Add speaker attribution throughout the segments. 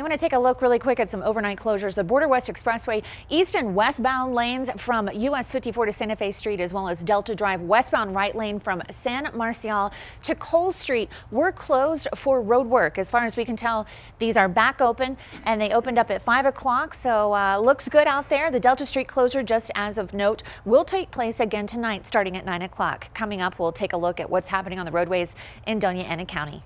Speaker 1: want to take a look really quick at some overnight closures. The Border West Expressway east and westbound lanes from US 54 to Santa Fe Street, as well as Delta Drive westbound right lane from San Marcial to Cole Street were closed for road work. As far as we can tell, these are back open, and they opened up at 5 o'clock, so looks good out there. The Delta Street closure, just as of note, will take place again tonight starting at 9 o'clock. Coming up, we'll take a look at what's happening on the roadways in Doña Ana County.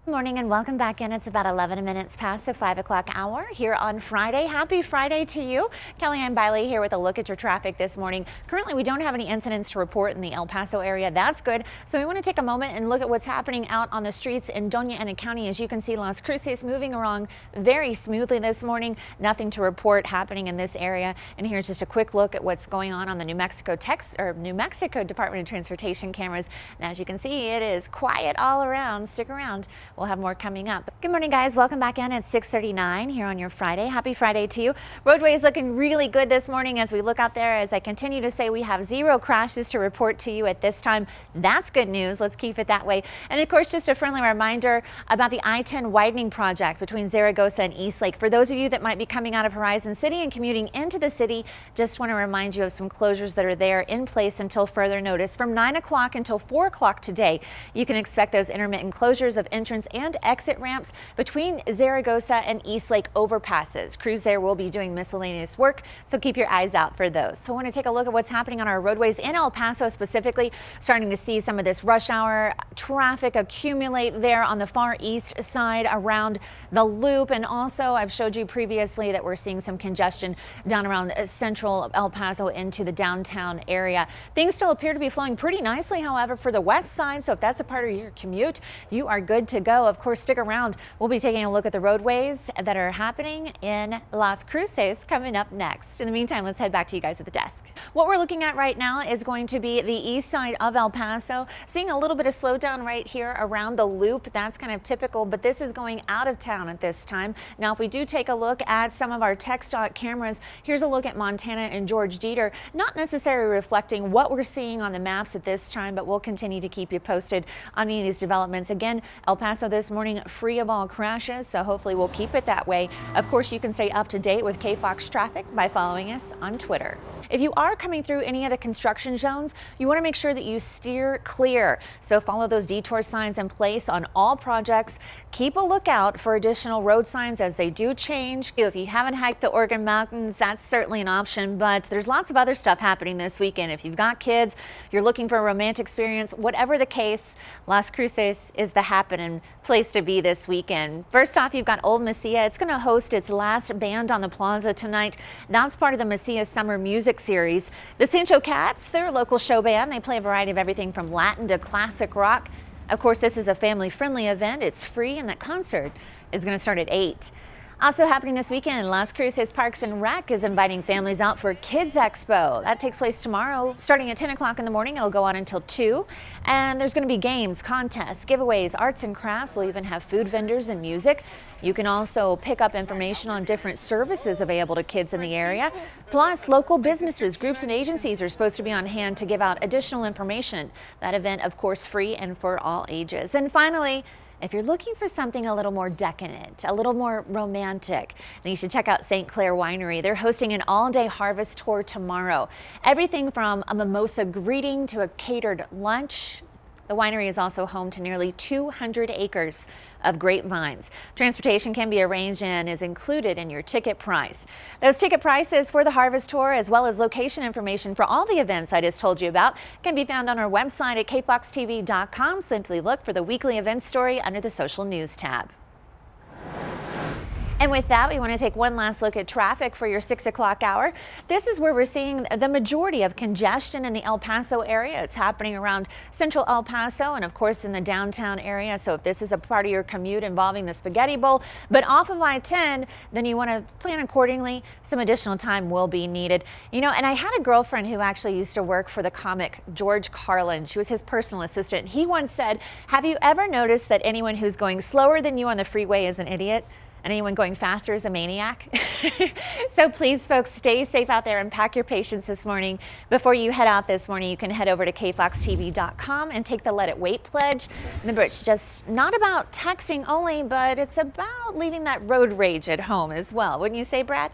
Speaker 1: Good morning and welcome back in. It's about 11 minutes past the 5 o'clock hour here on Friday. Happy Friday to you. Kellyanne Beile here with a look at your traffic this morning. Currently, we don't have any incidents to report in the El Paso area. That's good. So we want to take a moment and look at what's happening out on the streets in Doña Ana County. As you can see, Las Cruces moving along very smoothly this morning. Nothing to report happening in this area. And here's just a quick look at what's going on the New Mexico Department of Transportation cameras. And as you can see, it is quiet all around. Stick around. We'll have more coming up. Good morning, guys. Welcome back in at 6:39 here on your Friday. Happy Friday to you. Roadways looking really good this morning as we look out there. As I continue to say, we have 0 crashes to report to you at this time. That's good news. Let's keep it that way. And of course, just a friendly reminder about the I-10 widening project between Zaragoza and Eastlake. For those of you that might be coming out of Horizon City and commuting into the city, just want to remind you of some closures that are there in place until further notice. From 9 o'clock until 4 o'clock today, you can expect those intermittent closures of entrance and exit ramps between Zaragoza and Eastlake overpasses. Crews there will be doing miscellaneous work, so keep your eyes out for those. So I want to take a look at what's happening on our roadways in El Paso specifically. Starting to see some of this rush hour traffic accumulate there on the far east side around the loop. And also, I've showed you previously that we're seeing some congestion down around central El Paso into the downtown area. Things still appear to be flowing pretty nicely, however, for the west side. So if that's a part of your commute, you are good to go. Of course, stick around. We'll be taking a look at the roadways that are happening in Las Cruces coming up next. In the meantime, let's head back to you guys at the desk. What we're looking at right now is going to be the east side of El Paso. Seeing a little bit of slowdown right here around the loop. That's kind of typical, but this is going out of town at this time. Now, if we do take a look at some of our TxDOT cameras, here's a look at Montana and George Dieter. Not necessarily reflecting what we're seeing on the maps at this time, but we'll continue to keep you posted on any of these developments. Again, El Paso this morning free of all crashes, so hopefully we'll keep it that way. Of course, you can stay up to date with KFOX traffic by following us on Twitter. If you are coming through any of the construction zones, you want to make sure that you steer clear. So follow those detour signs in place on all projects. Keep a lookout for additional road signs as they do change. If you haven't hiked the Organ Mountains, that's certainly an option, but there's lots of other stuff happening this weekend. If you've got kids, you're looking for a romantic experience, whatever the case, Las Cruces is the happening place to be this weekend. First off, you've got Old Mesilla. It's going to host its last band on the plaza tonight. That's part of the Mesilla Summer Music Series. The Sancho Cats, they're a local show band. They play a variety of everything from Latin to classic rock. Of course, this is a family-friendly event. It's free, and that concert is going to start at 8. Also happening this weekend, Las Cruces Parks and Rec is inviting families out for Kids Expo. That takes place tomorrow, starting at 10 o'clock in the morning. It'll go on until 2. And there's going to be games, contests, giveaways, arts and crafts. We'll even have food vendors and music. You can also pick up information on different services available to kids in the area. Plus, local businesses, groups, and agencies are supposed to be on hand to give out additional information. That event, of course, free and for all ages. And finally, if you're looking for something a little more decadent, a little more romantic, then you should check out St. Clair Winery. They're hosting an all-day harvest tour tomorrow. Everything from a mimosa greeting to a catered lunch. The winery is also home to nearly 200 acres of grapevines. Transportation can be arranged and is included in your ticket price. Those ticket prices for the Harvest Tour, as well as location information for all the events I just told you about, can be found on our website at kfoxtv.com. Simply look for the weekly events story under the social news tab. And with that, we want to take one last look at traffic for your 6 o'clock hour. This is where we're seeing the majority of congestion in the El Paso area. It's happening around central El Paso and, of course, in the downtown area. So if this is a part of your commute involving the Spaghetti Bowl, but off of I-10, then you want to plan accordingly. Some additional time will be needed. You know, and I had a girlfriend who actually used to work for the comic George Carlin. She was his personal assistant. He once said, "Have you ever noticed that anyone who's going slower than you on the freeway is an idiot?" and anyone going faster is a maniac. So please, folks, stay safe out there and pack your patience this morning. Before you head out this morning, you can head over to kfoxtv.com and take the Let It Wait pledge. Remember, it's just not about texting only, but it's about leaving that road rage at home as well. Wouldn't you say, Brad?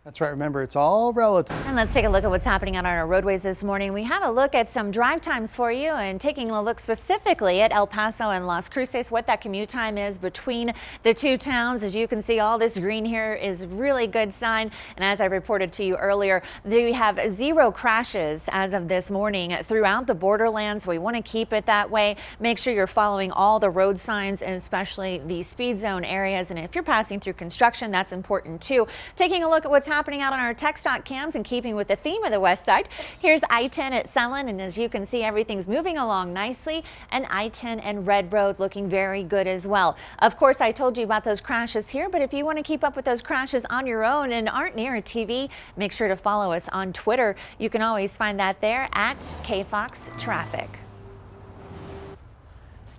Speaker 2: That's right. Remember, it's all relative.
Speaker 1: And let's take a look at what's happening on our roadways this morning. We have a look at some drive times for you and taking a look specifically at El Paso and Las Cruces, what that commute time is between the two towns. As you can see, all this green here is really good sign. And as I reported to you earlier, we have 0 crashes as of this morning throughout the borderlands. We want to keep it that way. Make sure you're following all the road signs, and especially the speed zone areas. And if you're passing through construction, that's important too. Taking a look at what's happening out on our TxDOT cams and keeping with the theme of the west side. Here's I-10 at Selland, and as you can see, everything's moving along nicely, and I-10 and Red Road looking very good as well. Of course, I told you about those crashes here, but if you want to keep up with those crashes on your own and aren't near a TV, make sure to follow us on Twitter. You can always find that there at KFOX Traffic.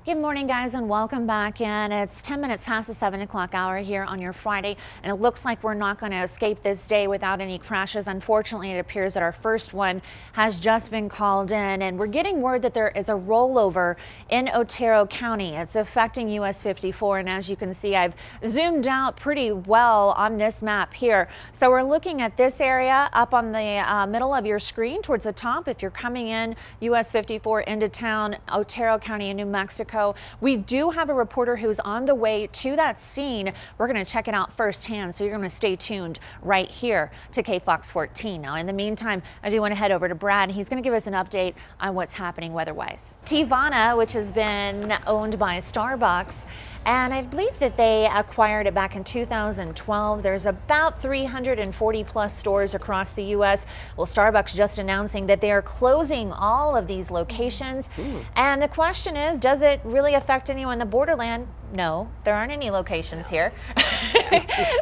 Speaker 1: Good morning, guys, and welcome back in. It's 10 minutes past the 7 o'clock hour here on your Friday, and it looks like we're not going to escape this day without any crashes. Unfortunately, it appears that our first one has just been called in, and we're getting word that there is a rollover in Otero County. It's affecting US 54, and as you can see, I've zoomed out pretty well on this map here. So we're looking at this area up on the middle of your screen towards the top. If you're coming in US 54 into town, Otero County in New Mexico, we do have a reporter who's on the way to that scene. We're going to check it out firsthand, so you're going to stay tuned right here to KFOX 14. Now, in the meantime, I do want to head over to Brad. He's going to give us an update on what's happening weather-wise. Teavana, which has been owned by Starbucks, and I believe that they acquired it back in 2012. There's about 340 plus stores across the U.S. Well, Starbucks just announcing that they are closing all of these locations. And the question is, does it really affect anyone in the borderland? No, there aren't any locations here.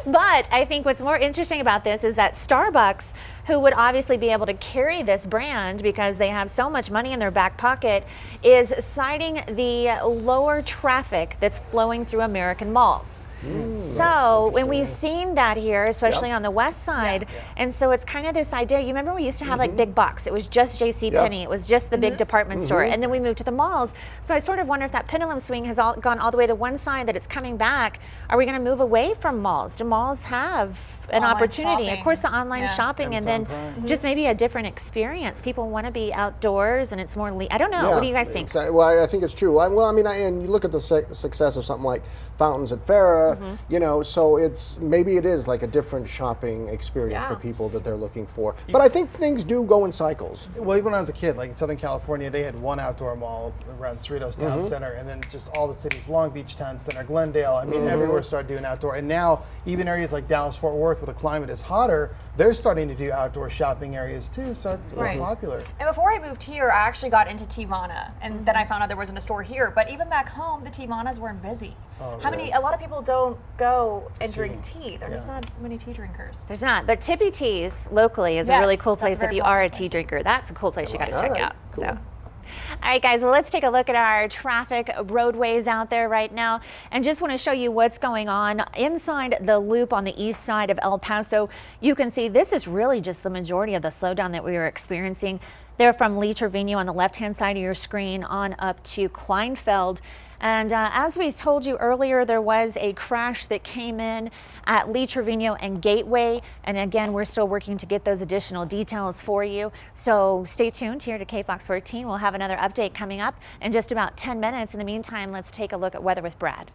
Speaker 1: But I think what's more interesting about this is that Starbucks, who would obviously be able to carry this brand because they have so much money in their back pocket, is citing the lower traffic that's flowing through American malls. So when we've seen that here, especially on the west side, and so it's kind of this idea. You remember we used to have like big box. It was just JCPenney. It was just the big department store, and then we moved to the malls. So I sort of wonder if that pendulum swing has gone all the way to one side, that it's coming back. Are we going to move away from malls? Do malls have an opportunity? Of course, the online shopping, and then just maybe a different experience. People want to be outdoors, and it's more. I don't know. What do you guys think?
Speaker 3: Exactly. Well, I think it's true. Well, I mean, and you look at the success of something like Fountains at Farrah. You know, so maybe it is like a different shopping experience for people that they're looking for. But I think things do go in cycles.
Speaker 2: Well, even when I was a kid, like in Southern California, they had one outdoor mall around Cerritos Town Center, and then just all the cities, Long Beach Town Center, Glendale. I mean, everywhere started doing outdoor. And now, even areas like Dallas-Fort Worth, where the climate is hotter, they're starting to do outdoor shopping areas too. So it's more popular.
Speaker 4: And before I moved here, I actually got into Teavana, and then I found out there wasn't a store here. But even back home, the Teavanas weren't busy. A lot of people don't go and drink tea. There's just not many tea drinkers.
Speaker 1: There's not, but Tippy Teas locally is a really cool place if you are a tea drinker. That's a cool place you got to check out.
Speaker 3: Cool.
Speaker 1: So. All right, guys, well, let's take a look at our traffic roadways out there right now, and just want to show you what's going on inside the loop on the east side of El Paso. You can see this is really just the majority of the slowdown that we are experiencing. They're from Lee Trevino on the left-hand side of your screen on up to Kleinfeld. And as we told you earlier, there was a crash that came in at Lee Trevino and Gateway. And again, we're still working to get those additional details for you. So stay tuned here to KFOX 14. We'll have another update coming up in just about 10 minutes. In the meantime, let's take a look at weather with Brad.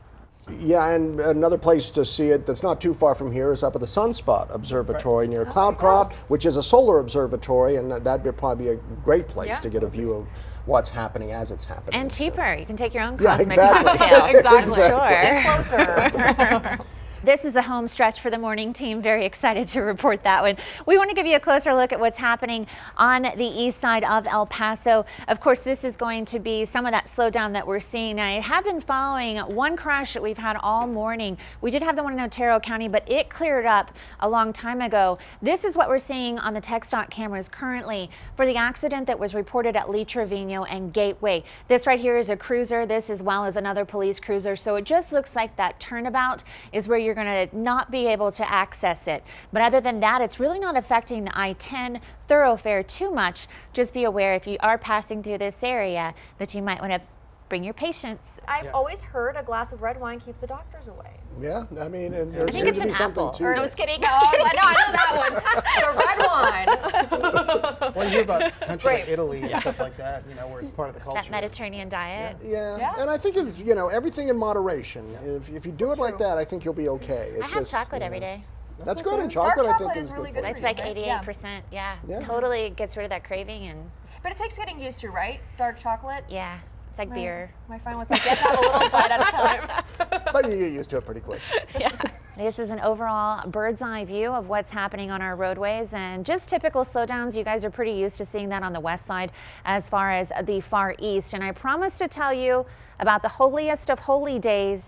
Speaker 3: Yeah, and another place to see it that's not too far from here is up at the Sunspot Observatory near Cloudcroft, which is a solar observatory, and that'd probably be a great place to get a view of what's happening as it's happening.
Speaker 1: And cheaper. You can take your own cosmic
Speaker 3: exactly.
Speaker 1: cocktail.
Speaker 4: Exactly.
Speaker 1: Sure.
Speaker 4: Get closer.
Speaker 1: This is the home stretch for the morning team. Very excited to report that one. We want to give you a closer look at what's happening on the east side of El Paso. Of course, this is going to be some of that slowdown that we're seeing. I have been following one crash that we've had all morning. We did have the one in Otero County, but it cleared up a long time ago. This is what we're seeing on the TxDOT cameras currently for the accident that was reported at Lee Trevino and Gateway. This right here is a cruiser. This as well as another police cruiser. So it just looks like that turnabout is where you're going to not be able to access it. But other than that, it's really not affecting the I-10 thoroughfare too much. Just be aware if you are passing through this area that you might want to bring your patients.
Speaker 4: I've always heard a glass of red wine keeps the doctors away.
Speaker 3: Yeah, I mean, and there
Speaker 1: I think
Speaker 3: seems
Speaker 1: it's
Speaker 3: to be
Speaker 1: an
Speaker 3: something
Speaker 1: apple.
Speaker 3: to
Speaker 1: No,
Speaker 3: that.
Speaker 1: just kidding.
Speaker 4: No, I know that one. The red wine.
Speaker 2: Well, you hear about countries like
Speaker 4: Grapes.
Speaker 2: Italy and stuff like that, you know, where it's part of the culture.
Speaker 1: That Mediterranean diet.
Speaker 3: Yeah, and I think it's, you know, everything in moderation. If you do it like that, I think you'll be okay. It's
Speaker 1: I have
Speaker 3: just,
Speaker 1: chocolate
Speaker 3: you
Speaker 1: every
Speaker 3: know,
Speaker 1: day.
Speaker 3: That's good, and chocolate I
Speaker 4: Dark
Speaker 3: think
Speaker 4: chocolate
Speaker 3: is
Speaker 4: is really
Speaker 3: good
Speaker 4: good
Speaker 3: for
Speaker 1: It's
Speaker 3: you.
Speaker 1: like
Speaker 4: right?
Speaker 1: 88%. Yeah.
Speaker 3: Yeah.
Speaker 1: Totally gets rid of that craving and
Speaker 4: But it takes getting used to, right? Dark chocolate.
Speaker 1: yeah, it's like beer.
Speaker 4: My friend was like, "Let's have a little bite at a time."
Speaker 3: But you get used to it pretty quick.
Speaker 1: Yeah. This is an overall bird's eye view of what's happening on our roadways and just typical slowdowns. You guys are pretty used to seeing that on the west side as far as the far east. And I promised to tell you about the holiest of holy days.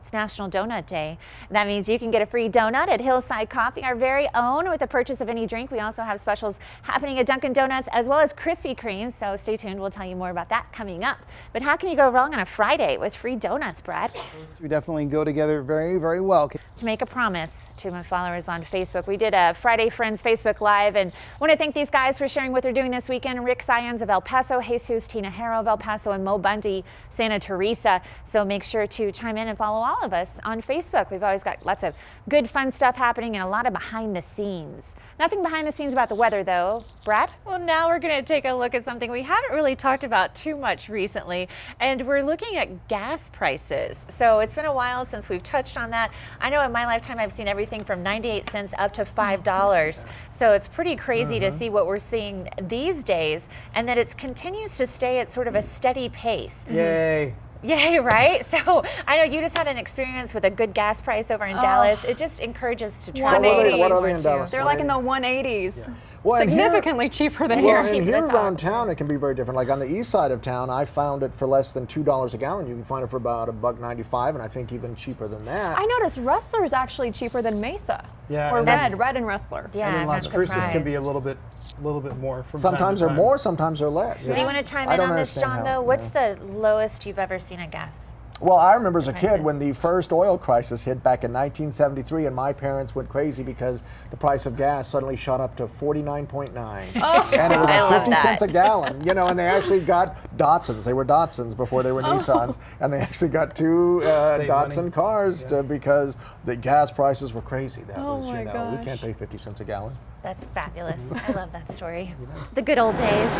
Speaker 1: It's National Donut Day. That means you can get a free donut at Hillside Coffee, our very own, with the purchase of any drink. We also have specials happening at Dunkin' Donuts as well as Krispy Kremes, so stay tuned. We'll tell you more about that coming up. But how can you go wrong on a Friday with free donuts, Brad?
Speaker 2: We definitely go together very, very well.
Speaker 1: To make a promise to my followers on Facebook, we did a Friday Friends Facebook Live, and want to thank these guys for sharing what they're doing this weekend. Rick Syons of El Paso, Jesus Tina Harrow of El Paso, and Mo Bundy, Santa Teresa. So make sure to chime in and follow all of us on Facebook. We've always got lots of good fun stuff happening and a lot of behind the scenes. Nothing behind the scenes about the weather though. Brad?
Speaker 5: Well, now we're going to take a look at something we haven't really talked about too much recently, and we're looking at gas prices. So it's been a while since we've touched on that. I know in my lifetime I've seen everything from 98 cents up to $5. So it's pretty crazy to see what we're seeing these days, and that it continues to stay at sort of a steady pace.
Speaker 2: Yay.
Speaker 5: Yay, right? So I know you just had an experience with a good gas price over in Dallas. It just encourages to travel.
Speaker 3: What are they in Dallas?
Speaker 6: They're like in the 180s.
Speaker 3: Well, and here-
Speaker 6: Significantly cheaper than
Speaker 3: Well,
Speaker 6: here.
Speaker 3: and here
Speaker 5: That's
Speaker 3: around town, it can be very different. Like on the east side of town, I found it for less than $2 a gallon. You can find it for about $1.95, and I think even cheaper than that.
Speaker 6: I noticed Rustler is actually cheaper than Mesa.
Speaker 2: Yeah,
Speaker 6: Or
Speaker 2: and
Speaker 6: Red and Rustler.
Speaker 1: Yeah,
Speaker 2: And in
Speaker 1: I'm
Speaker 2: Las
Speaker 1: not
Speaker 2: Cruces can be a
Speaker 1: surprised.
Speaker 2: little bit more from
Speaker 3: Sometimes
Speaker 2: time
Speaker 3: they're
Speaker 2: to time.
Speaker 3: more, sometimes they're less.
Speaker 1: Do you want to chime
Speaker 3: I
Speaker 1: in
Speaker 3: don't
Speaker 1: on this,
Speaker 3: understand
Speaker 1: John,
Speaker 3: how-
Speaker 1: though? What's the lowest you've ever seen a gas?
Speaker 3: Well, I remember as a kid
Speaker 1: Prices.
Speaker 3: when the first oil crisis hit back in 1973, and my parents went crazy because the price of gas suddenly shot up to 49.9, and it was
Speaker 1: I
Speaker 3: like
Speaker 1: love
Speaker 3: 50 cents
Speaker 1: that.
Speaker 3: a gallon. You know, and they actually got Datsuns. They were Datsuns before they were Nissans, and they actually got two
Speaker 2: Save
Speaker 3: Datsun
Speaker 2: money.
Speaker 3: cars because the gas prices were crazy. That
Speaker 6: Oh
Speaker 3: was,
Speaker 6: my
Speaker 3: you know, we
Speaker 6: gosh.
Speaker 3: can't pay 50 cents a gallon.
Speaker 1: That's fabulous. I love that story. The good old days.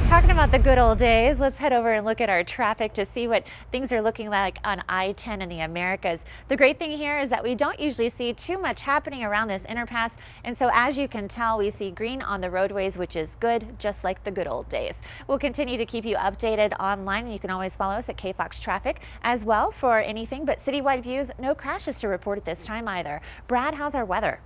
Speaker 1: Talking about the good old days, let's head over and look at our traffic to see what things are looking like on I-10 in the Americas. The great thing here is that we don't usually see too much happening around this interpass, and so as you can tell, we see green on the roadways, which is good, just like the good old days. We'll continue to keep you updated online, and you can always follow us at KFOX Traffic as well for anything but citywide views. No crashes to report at this time either. Brad, how's our weather?